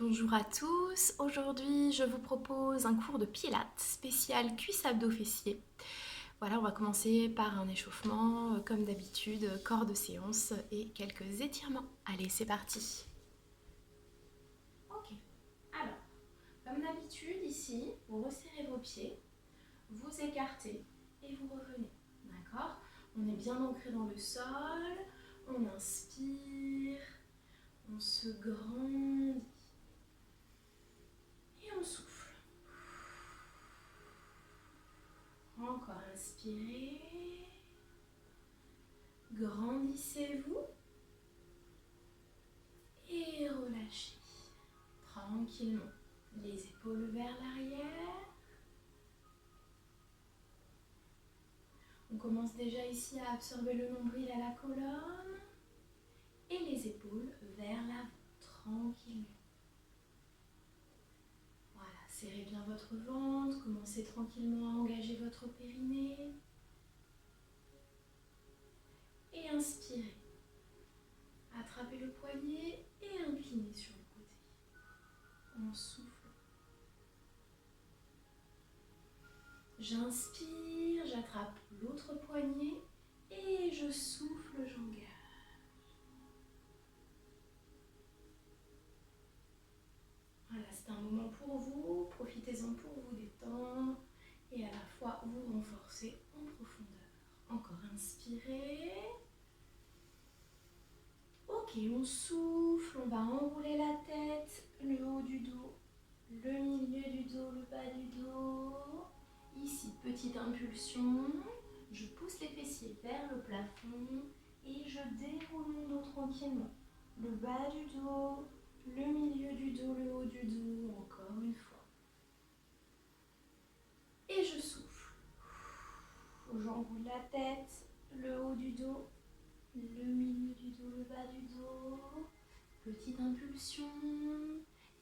Bonjour à tous, aujourd'hui je vous propose un cours de pilates spécial cuisse abdos fessiers. Voilà, on va commencer par un échauffement comme d'habitude, corps de séance et quelques étirements. Allez, c'est parti. Ok, alors, comme d'habitude ici, vous resserrez vos pieds, vous écartez et vous revenez, d'accord? On est bien ancré dans le sol, on inspire, on se grandit. Et on souffle. Encore inspirez. Grandissez-vous. Et relâchez. Tranquillement. Les épaules vers l'arrière. On commence déjà ici à absorber le nombril à la colonne. Et les épaules vers l'avant. Tranquillement. Voilà, serrez bien votre ventre. Commencez tranquillement à engager votre périnée. Et inspirez. Attrapez le poignet et inclinez sur le côté. On souffle. J'inspire, j'attrape l'autre poignet et je souffle, j'engage. Voilà, c'est un moment pour vous, profitez-en pour vous détendre et à la fois vous renforcer en profondeur. Encore inspirez. Ok, on souffle, on va enrouler la tête, le haut du dos, le milieu du dos, le bas du dos. Ici, petite impulsion, je pousse les fessiers vers le plafond et je déroule mon dos tranquillement. Le bas du dos, le milieu du dos, le haut du dos, encore une fois. Et je souffle. J'enroule la tête, le haut du dos, le milieu du dos, le bas du dos. Petite impulsion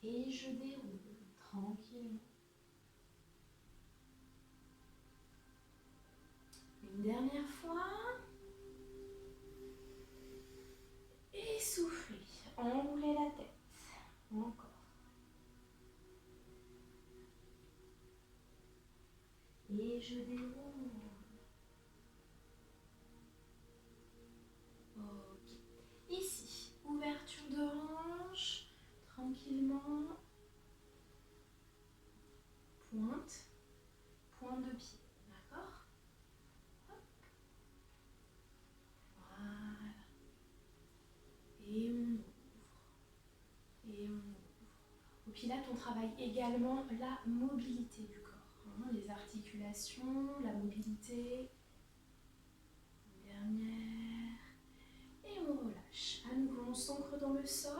et je déroule tranquillement. Une dernière fois. Et soufflez. Enroulez la tête. Encore. Et je déroule. Ok. Ici, ouverture de hanche. Tranquillement. Pointe. Pointe de pied. D'accord? Voilà. Et on ouvre. Et on ouvre. Au Pilates, on travaille également la mobilité du corps. Les articulations, la mobilité. Une dernière. Et on relâche. À nouveau, on s'ancre dans le sol.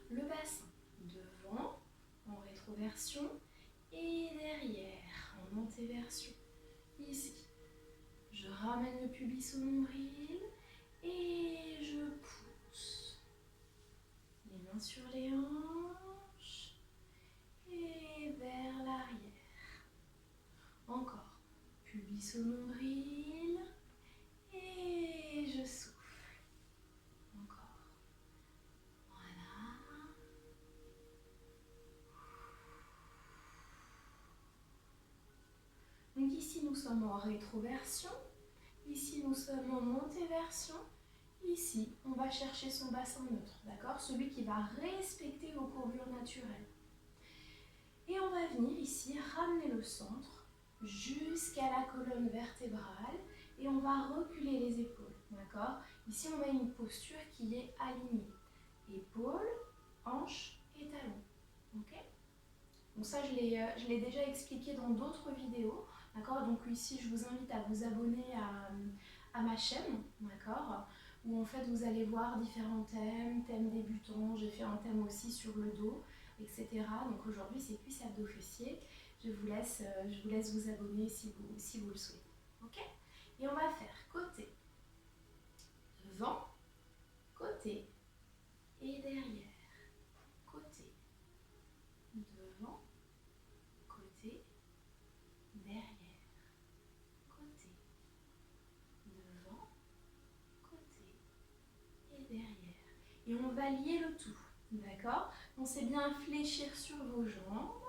Le bassin devant, en rétroversion. Et derrière, en antéversion. Ici, je ramène le pubis au nombril. Et je pousse. Les mains sur les hanches. Et vers l'arrière. Encore. Pubis au nombril. Et je souffle. Encore. Voilà. Donc ici, nous sommes en rétroversion. Ici, nous sommes en antéversion. Ici, on va chercher son bassin neutre, d'accord? Celui qui va respecter vos courbures naturelles. Et on va venir ici ramener le centre jusqu'à la colonne vertébrale et on va reculer les épaules, d'accord? Ici, on a une posture qui est alignée. Épaules, hanches et talons, ok? Donc ça, je l'ai déjà expliqué dans d'autres vidéos, d'accord? Donc ici, je vous invite à vous abonner à ma chaîne, d'accord? Où en fait, vous allez voir différents thèmes, thèmes débutants, j'ai fait un thème aussi sur le dos, etc. Donc aujourd'hui, c'est cuisse abdos fessiers. Je vous laisse vous abonner si vous le souhaitez, ok? Et on va faire côté, devant, côté et derrière. Côté, devant, côté, derrière, côté, devant, côté et derrière. Et on va lier le tout. D'accord? Pensez bien à fléchir sur vos jambes.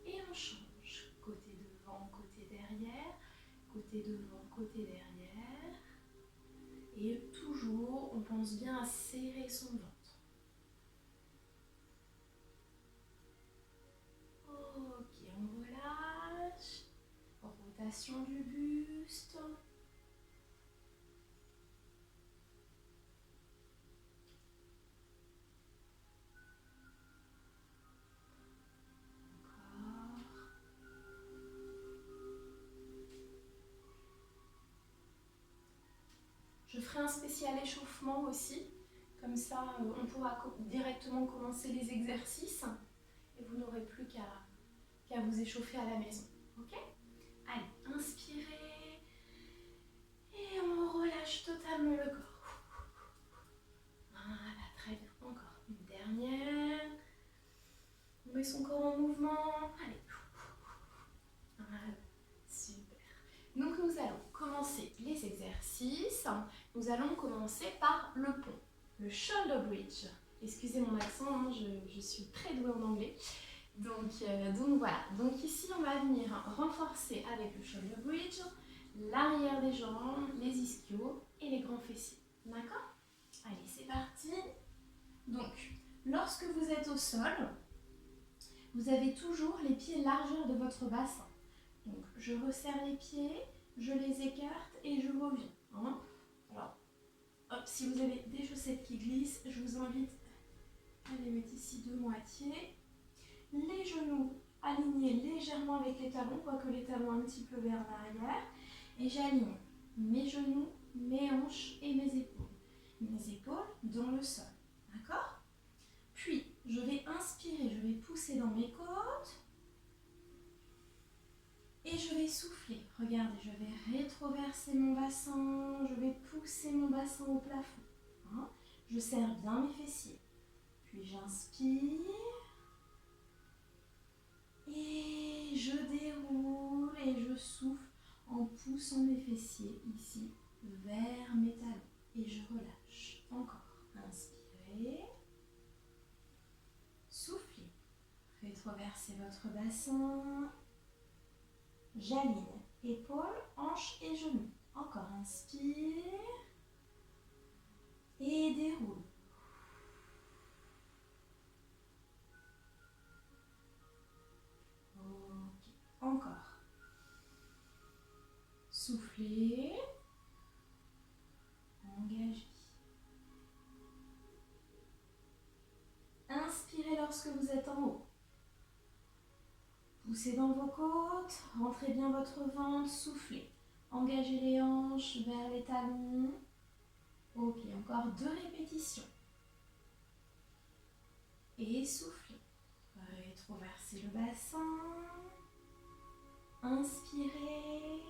Et on change. Côté devant, côté derrière. Côté devant, côté derrière. Et toujours, on pense bien à serrer son ventre. Ok, on relâche. Rotation du buste. Je ferai un spécial échauffement aussi. Comme ça, on pourra directement commencer les exercices. Et vous n'aurez plus qu'à vous échauffer à la maison. Ok? Allez, inspirez. Et on relâche totalement le corps. Voilà, très bien. Encore une dernière. On met son corps en mouvement. Allez. Voilà, super. Donc nous allons commencer les exercices. Nous allons commencer par le pont, le shoulder bridge. Excusez mon accent, hein, je suis très douée en anglais. Donc voilà, donc ici on va venir renforcer avec le shoulder bridge l'arrière des jambes, les ischios et les grands fessiers. D'accord? Allez, c'est parti. Donc, lorsque vous êtes au sol, vous avez toujours les pieds largeur de votre bassin. Donc, je resserre les pieds, je les écarte et je reviens. Hein. Alors, hop, si vous avez des chaussettes qui glissent, je vous invite à les mettre ici de moitié. Les genoux alignés légèrement avec les talons, quoique les talons un petit peu vers l'arrière. Et j'aligne mes genoux, mes hanches et mes épaules. Mes épaules dans le sol. D'accord? Puis, je vais inspirer, je vais pousser dans mes côtes. Et je vais souffler. Regardez, je vais rétroverser mon bassin. Je vais pousser mon bassin au plafond. Hein? Je serre bien mes fessiers. Puis j'inspire. Et je déroule et je souffle en poussant mes fessiers ici vers mes talons. Et je relâche. Encore. Inspirez. Soufflez. Rétroversez votre bassin. J'aligne épaules, hanches et genoux. Encore. Inspire. Et déroule. Ok. Encore. Soufflez. Engagez. Inspirez lorsque vous êtes en haut. Poussez dans vos côtes, rentrez bien votre ventre, soufflez. Engagez les hanches vers les talons. Ok, encore 2 répétitions. Et soufflez. Rétroversez le bassin. Inspirez.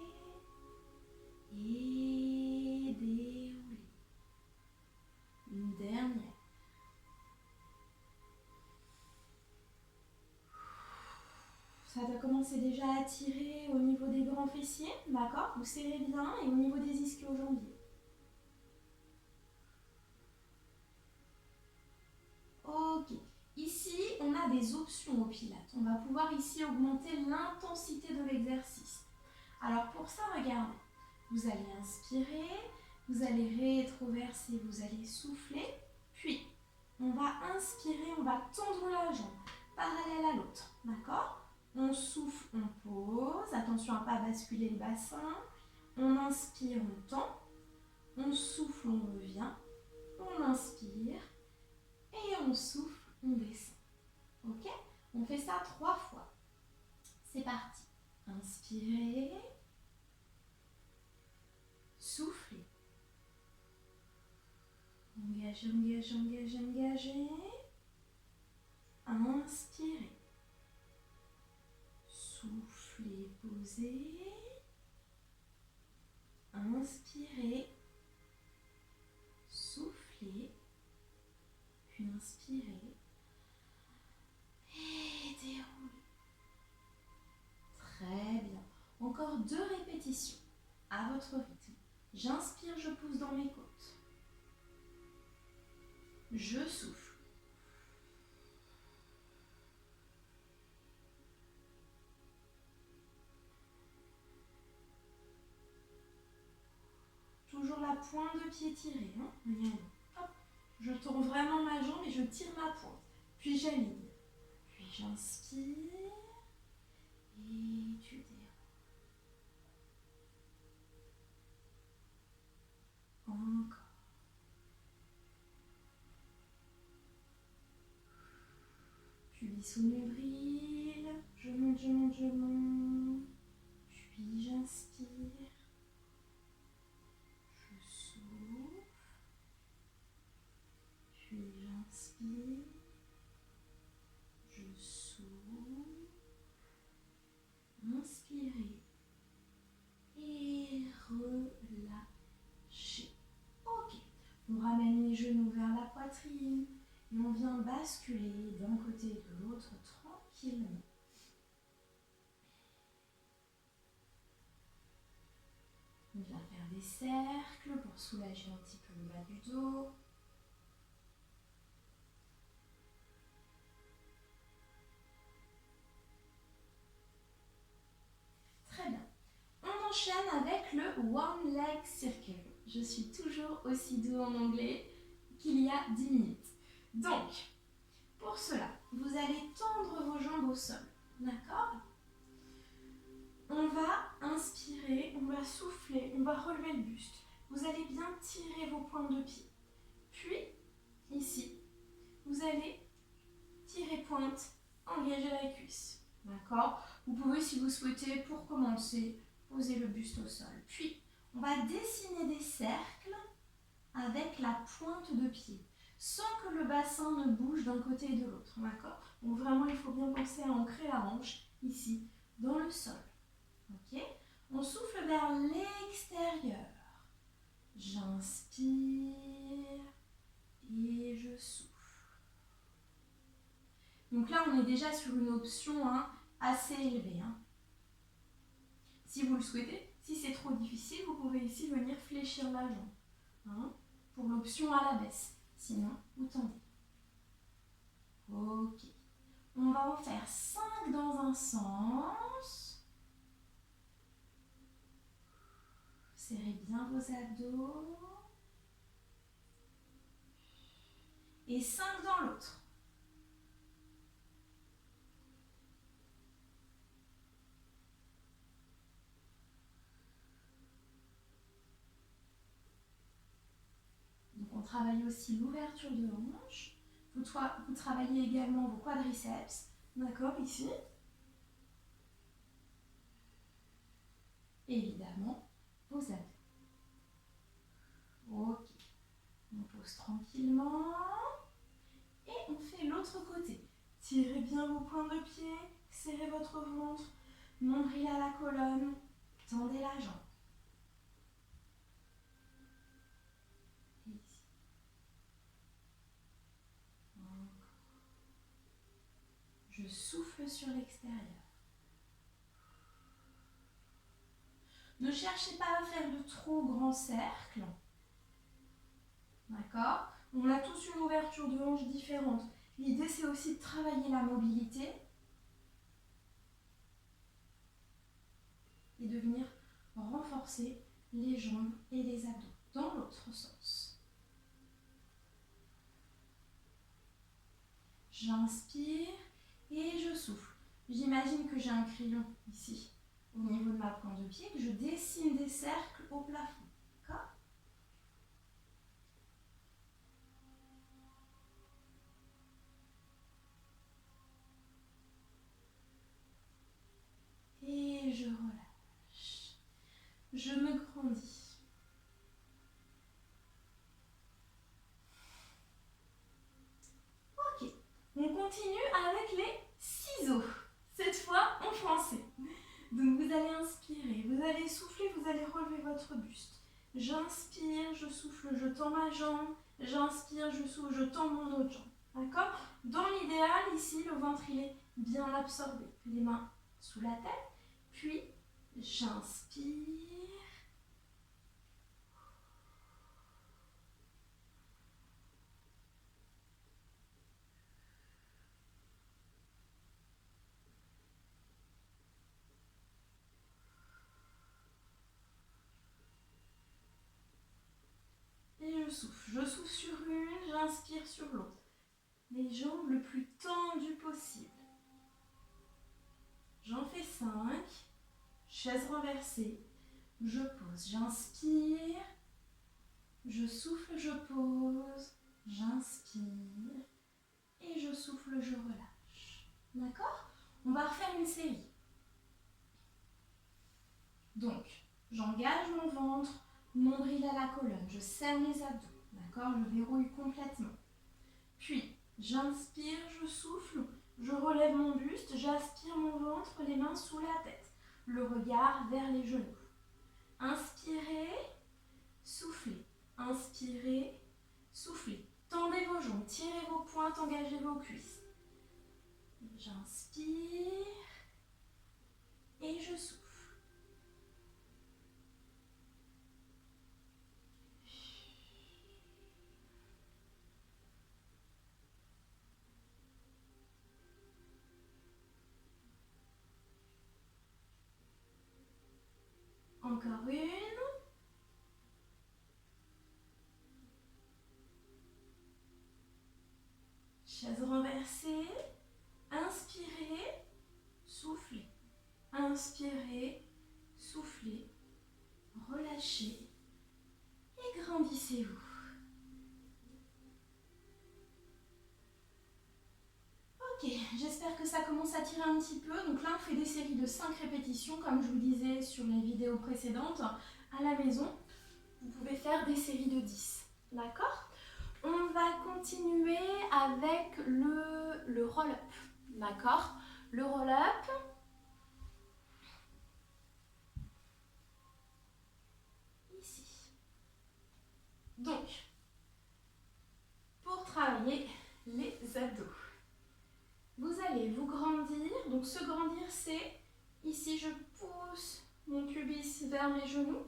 Et déroulez. Une dernière. Ça doit commencer déjà à tirer au niveau des grands fessiers, d'accord? Vous serrez bien et au niveau des ischio-jambiers. Ok. Ici, on a des options au pilates. On va pouvoir ici augmenter l'intensité de l'exercice. Alors pour ça, regardez. Vous allez inspirer, vous allez rétroverser, vous allez souffler. Puis, on va inspirer, on va tendre la jambe parallèle à l'autre, d'accord? On souffle, on pose. Attention à ne pas basculer le bassin. On inspire, on tend. On souffle, on revient. On inspire. Et on souffle, on descend. Ok? On fait ça 3 fois. C'est parti. Inspirez. Soufflez. Engagez, engagez, engagez, engagez. Inspirez. Soufflez, posez. Inspirez. Soufflez. Puis inspirez. Et déroulez. Très bien. Encore 2 répétitions à votre rythme. J'inspire, je pousse dans mes côtes. Je souffle. Toujours la pointe de pied tirée. Hein. Regardez. Hop. Je tourne vraiment ma jambe et je tire ma pointe. Puis j'aligne. Puis j'inspire. Et tu déroules. Encore. Puis sous nombril. Je monte, je monte, je monte. Puis j'inspire. Je souffle. Puis j'inspire. Je souffle. Inspirez. Et relâchez. Ok. On ramène les genoux vers la poitrine. Et on vient basculer d'un côté et de l'autre tranquillement. On vient faire des cercles pour soulager un petit peu le bas du dos. Très bien. On enchaîne avec le One Leg Circle. Je suis toujours aussi doux en anglais qu'il y a 10 minutes. Donc, pour cela, vous allez tendre vos jambes au sol. D'accord ? On va inspirer, on va souffler, on va relever le buste. Vous allez bien tirer vos pointes de pied. Puis, ici, vous allez tirer pointe, engager la cuisse. D'accord ? Vous pouvez, si vous souhaitez, pour commencer, poser le buste au sol. Puis, on va dessiner des cercles avec la pointe de pied, sans que le bassin ne bouge d'un côté et de l'autre. D'accord ? Donc vraiment, il faut bien penser à ancrer la hanche, ici, dans le sol. Ok ? On souffle vers l'extérieur. J'inspire et je souffle. Donc là, on est déjà sur une option assez élevée. Si vous le souhaitez, si c'est trop difficile, vous pouvez ici venir fléchir la jambe pour l'option à la baisse. Sinon, vous tendez. Ok. On va en faire 5 dans un sens. Serrez bien vos abdos. Et 5 dans l'autre. Donc on travaille aussi l'ouverture de hanche. Vous travaillez également vos quadriceps. D'accord, ici. Et évidemment, vos abdos. Ok. On pose tranquillement. Et on fait l'autre côté. Tirez bien vos pointes de pied. Serrez votre ventre. Nombril à la colonne. Tendez la jambe. Et ici. Encore. Je souffle sur l'extérieur. Ne cherchez pas à faire de trop grands cercles. D'accord ? On a tous une ouverture de hanche différente. L'idée, c'est aussi de travailler la mobilité et de venir renforcer les jambes et les abdos dans l'autre sens. J'inspire et je souffle. J'imagine que j'ai un crayon ici au niveau de ma pointe de pied, que je dessine des cercles au plafond. D'accord ? Et je relâche. Je me grandis. Ok. On continue avec les ciseaux. Cette fois en français. Donc vous allez inspirer, vous allez souffler, vous allez relever votre buste. J'inspire, je souffle, je tends ma jambe. J'inspire, je souffle, je tends mon autre jambe. D'accord ? Dans l'idéal, ici, le ventre il est bien absorbé. Les mains sous la tête. Puis, j'inspire. souffle. Je souffle sur une, j'inspire sur l'autre. Les jambes le plus tendues possible. J'en fais 5. Chaise renversée. Je pose, j'inspire. Je souffle, je pose. J'inspire. Et je souffle, je relâche. D'accord? On va refaire une série. Donc, j'engage mon ventre, nombril à la colonne. Je serre les abdos. D'accord? Je verrouille complètement. Puis, j'inspire, je souffle. Je relève mon buste, j'aspire mon ventre, les mains sous la tête. Le regard vers les genoux. Inspirez, soufflez. Inspirez, soufflez. Tendez vos jambes, tirez vos pointes, engagez vos cuisses. J'inspire et je souffle. Encore une. Chaise renversée. Inspirez, soufflez. Inspirez, soufflez. Relâchez et grandissez-vous. Ok, j'espère que ça commence à tirer un petit peu. Donc là, on fait des séries de 5 répétitions, comme je vous disais sur les vidéos précédentes. À la maison, vous pouvez faire des séries de 10. D'accord? On va continuer avec le roll-up. D'accord? Le roll-up. Ici. Donc, pour travailler les abdos. Vous allez vous grandir. Donc, se grandir, c'est ici, je pousse mon pubis vers mes genoux.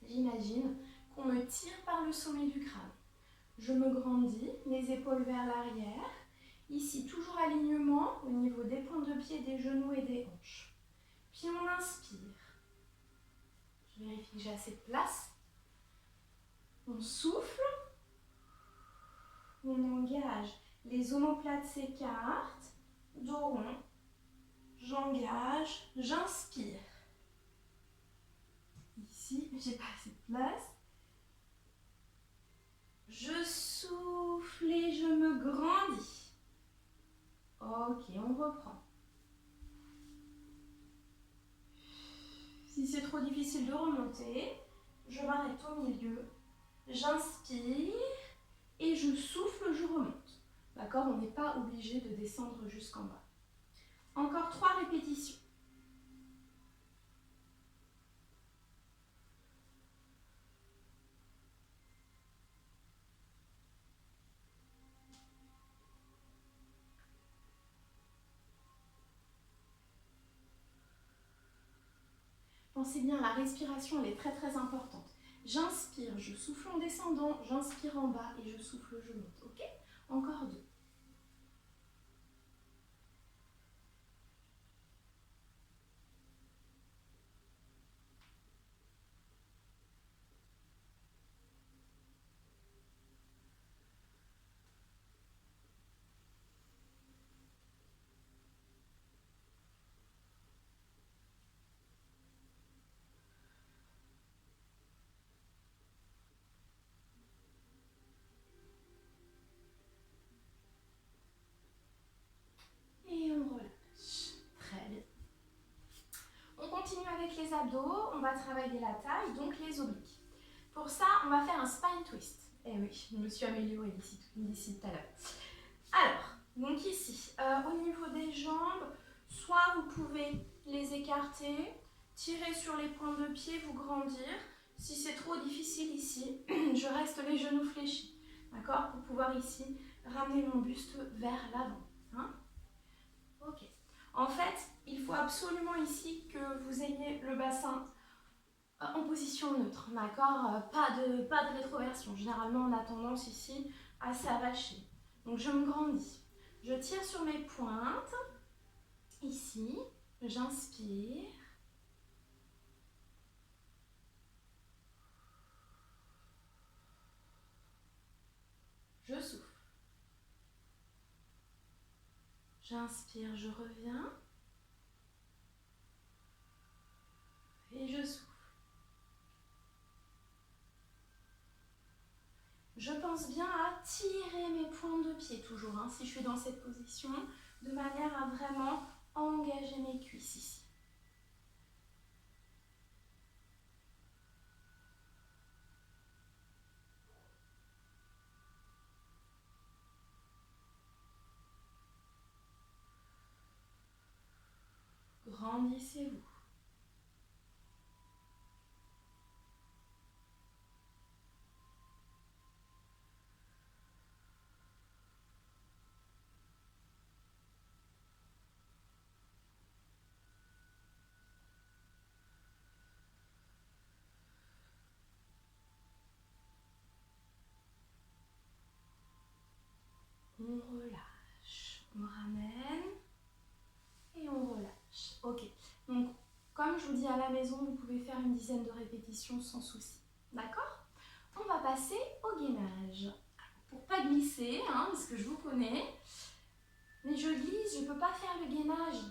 J'imagine qu'on me tire par le sommet du crâne. Je me grandis, les épaules vers l'arrière. Ici, toujours alignement au niveau des pointes de pied, des genoux et des hanches. Puis on inspire. Je vérifie que j'ai assez de place. On souffle. On engage. Les omoplates s'écartent. Dos rond. J'engage. J'inspire. Ici, j'ai pas assez de place. Je souffle et je me grandis. Ok, on reprend. Si c'est trop difficile de remonter, je m'arrête au milieu. J'inspire et je souffle, je remonte. D'accord? On n'est pas obligé de descendre jusqu'en bas. Encore 3 répétitions. Pensez bien, la respiration, elle est très très importante. J'inspire, je souffle en descendant, j'inspire en bas et je souffle, je monte. Ok? Encore 2. Et on relâche. Très bien. On continue avec les abdos, on va travailler la taille, donc les obliques. Pour ça, on va faire un spine twist. Eh oui, je me suis améliorée d'ici tout à l'heure. Alors, donc ici, au niveau des jambes, soit vous pouvez les écarter, tirer sur les pointes de pied, vous grandir. Si c'est trop difficile ici, je reste les genoux fléchis. D'accord? Pour pouvoir ici ramener mon buste vers l'avant. Hein? Ok. En fait, il faut absolument ici que vous ayez le bassin en position neutre, d'accord? Pas de rétroversion. Généralement, on a tendance ici à s'avacher. Donc, je me grandis. Je tire sur mes pointes. Ici, j'inspire. Je souffle. J'inspire, je reviens. Et je souffle. Je pense bien à tirer mes pointes de pied toujours, hein, si je suis dans cette position, de manière à vraiment engager mes cuisses ici. Grandissez-vous. On relâche, on ramène et on relâche. Ok, donc comme je vous dis à la maison, vous pouvez faire une dizaine de répétitions sans souci. D'accord? On va passer au gainage. Pour pas glisser, hein, parce que je vous connais, mais je glisse, je ne peux pas faire le gainage.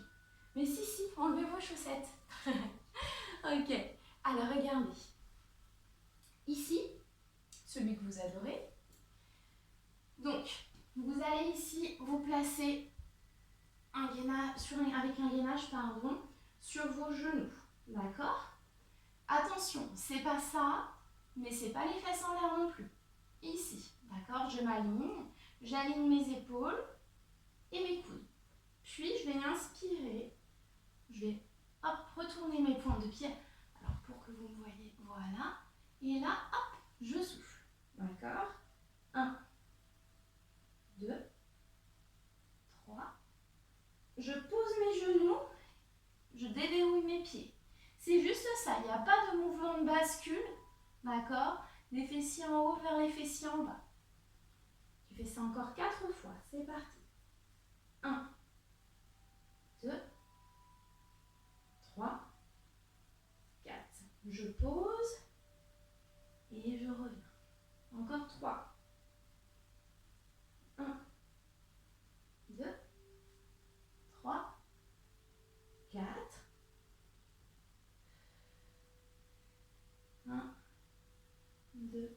Mais si, enlevez vos chaussettes. Ok, alors regardez. Ici, celui que vous adorez. Donc, vous allez ici vous placer un gainage, avec un gainage sur vos genoux. D'accord? Attention, c'est pas ça, mais c'est pas les fesses en l'air non plus. Ici, d'accord? Je m'aligne, j'aligne mes épaules et mes coudes. Puis, je vais inspirer. Je vais retourner mes pointes de pied. Alors, pour que vous me voyez, voilà. Et là, hop, je souffle. D'accord? 1, 2, 3. Je pose mes genoux, je déverrouille mes pieds. C'est juste ça, il n'y a pas de mouvement de bascule, d'accord? Les fessiers en haut vers les fessiers en bas. Tu fais ça encore 4 fois, c'est parti. 1, 2, 3, 4. Je pose et je reviens. Encore 3. 1, 2, 3, 4. 1, 2,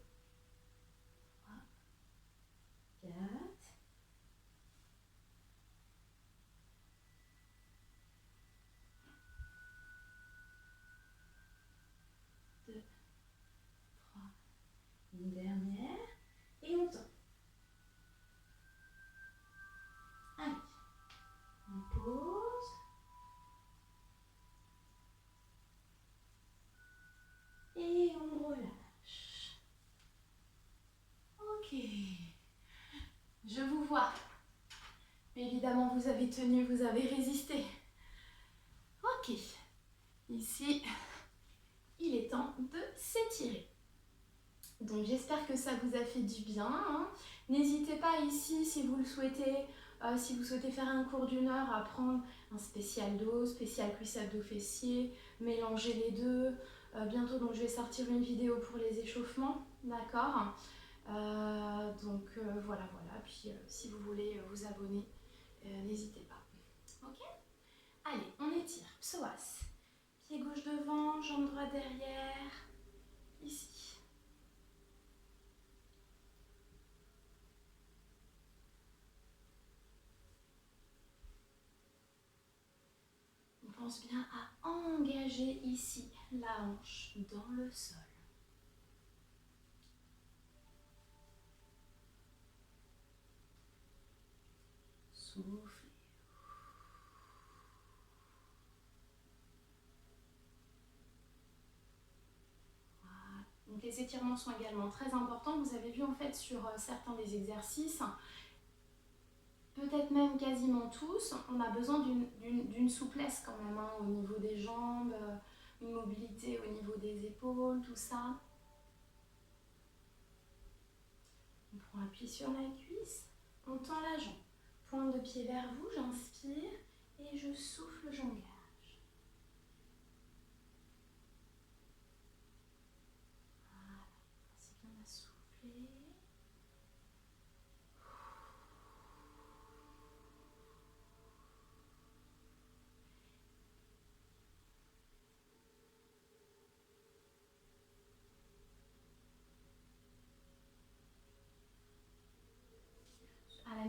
3, 4. 2, 3. Une dernière. Et on tourne. Allez. On pose. Et on relâche. Ok. Je vous vois. Évidemment, vous avez tenu, vous avez résisté. Ok. Ici, il est temps de s'étirer. Donc, j'espère que ça vous a fait du bien, hein. N'hésitez pas ici, si vous le souhaitez, si vous souhaitez faire un cours d'1 heure, à prendre un spécial dos, spécial cuisse abdos fessiers, mélanger les deux. Bientôt, donc, je vais sortir une vidéo pour les échauffements, d'accord? Voilà. Puis, si vous voulez vous abonner, n'hésitez pas. Ok? Allez, on étire. Psoas. Pied gauche devant, jambe droite derrière. Ici. On pense bien à engager ici la hanche dans le sol. Soufflez. Voilà. Donc les étirements sont également très importants. Vous avez vu en fait sur certains des exercices, peut-être même quasiment tous, on a besoin d'une souplesse quand même, hein, au niveau des jambes, une mobilité au niveau des épaules, tout ça. On prend appui sur la cuisse, on tend la jambe. Pointe de pied vers vous, j'inspire et je souffle, j'engage. Voilà, c'est bien à souffler.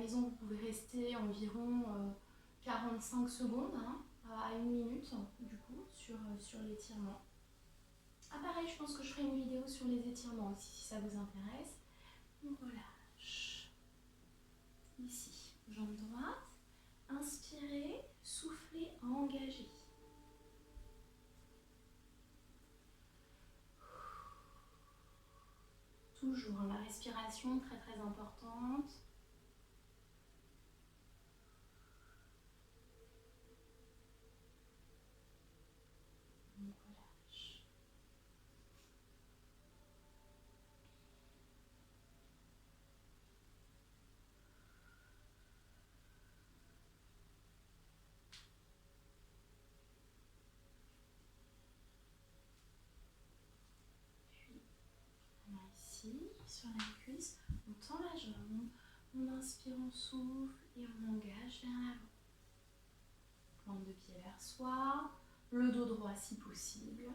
maison, vous pouvez rester environ 45 secondes à 1 minute du coup sur l'étirement. Ah pareil, je pense que je ferai une vidéo sur les étirements aussi si ça vous intéresse. On relâche. Ici, jambe droite. Inspirez, soufflez, engagez. Toujours la respiration très très importante. On relâche. Puis, main ici, sur la cuisse, on tend la jambe, on inspire, on souffle et on engage vers l'avant. Plante de pied vers soi, le dos droit si possible.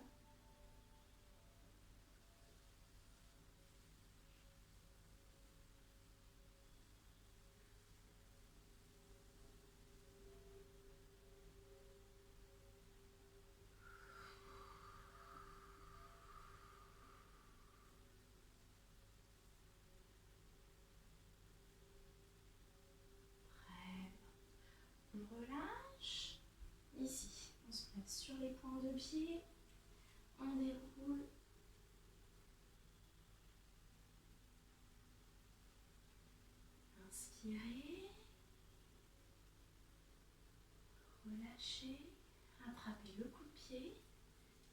On relâche. Ici, on se place sur les points de pied. On déroule. Inspirez. Relâchez. Attrapez le coup de pied.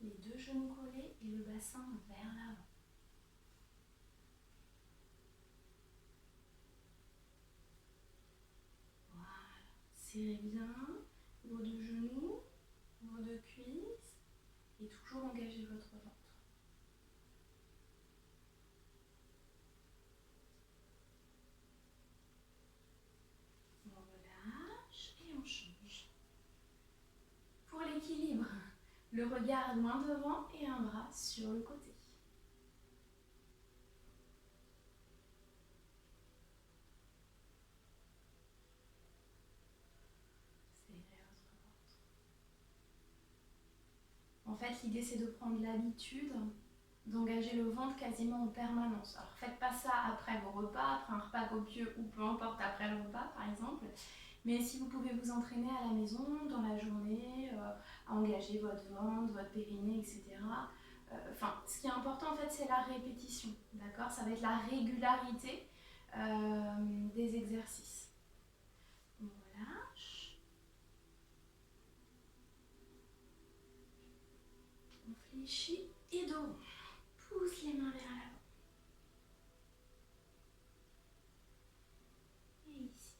Les deux genoux collés et le bassin vers l'avant. Voilà. Serrez bien vos deux genoux, vos deux cuisses et toujours engagez votre ventre. On relâche et on change. Pour l'équilibre, le regard loin devant et un bras sur le côté. Serrez votre ventre. En fait, l'idée c'est de prendre l'habitude d'engager le ventre quasiment en permanence. Alors faites pas ça après vos repas, après un repas copieux ou peu importe après le repas par exemple. Mais si vous pouvez vous entraîner à la maison, dans la journée, à engager votre ventre, votre périnée, etc. Enfin, ce qui est important en fait, c'est la répétition, d'accord? Ça va être la régularité des exercices. On relâche. On fléchit et dos rond. Pousse les mains vers l'avant. Et ici.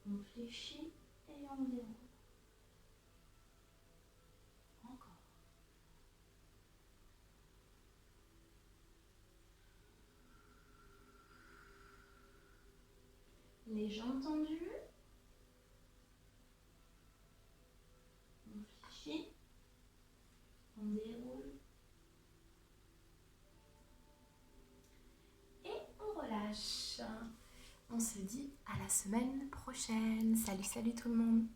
On fléchit et on déroule. Encore. Les jambes tendues. On fléchit. On déroule. Et on relâche. On se dit à la semaine prochaine. Salut, salut tout le monde.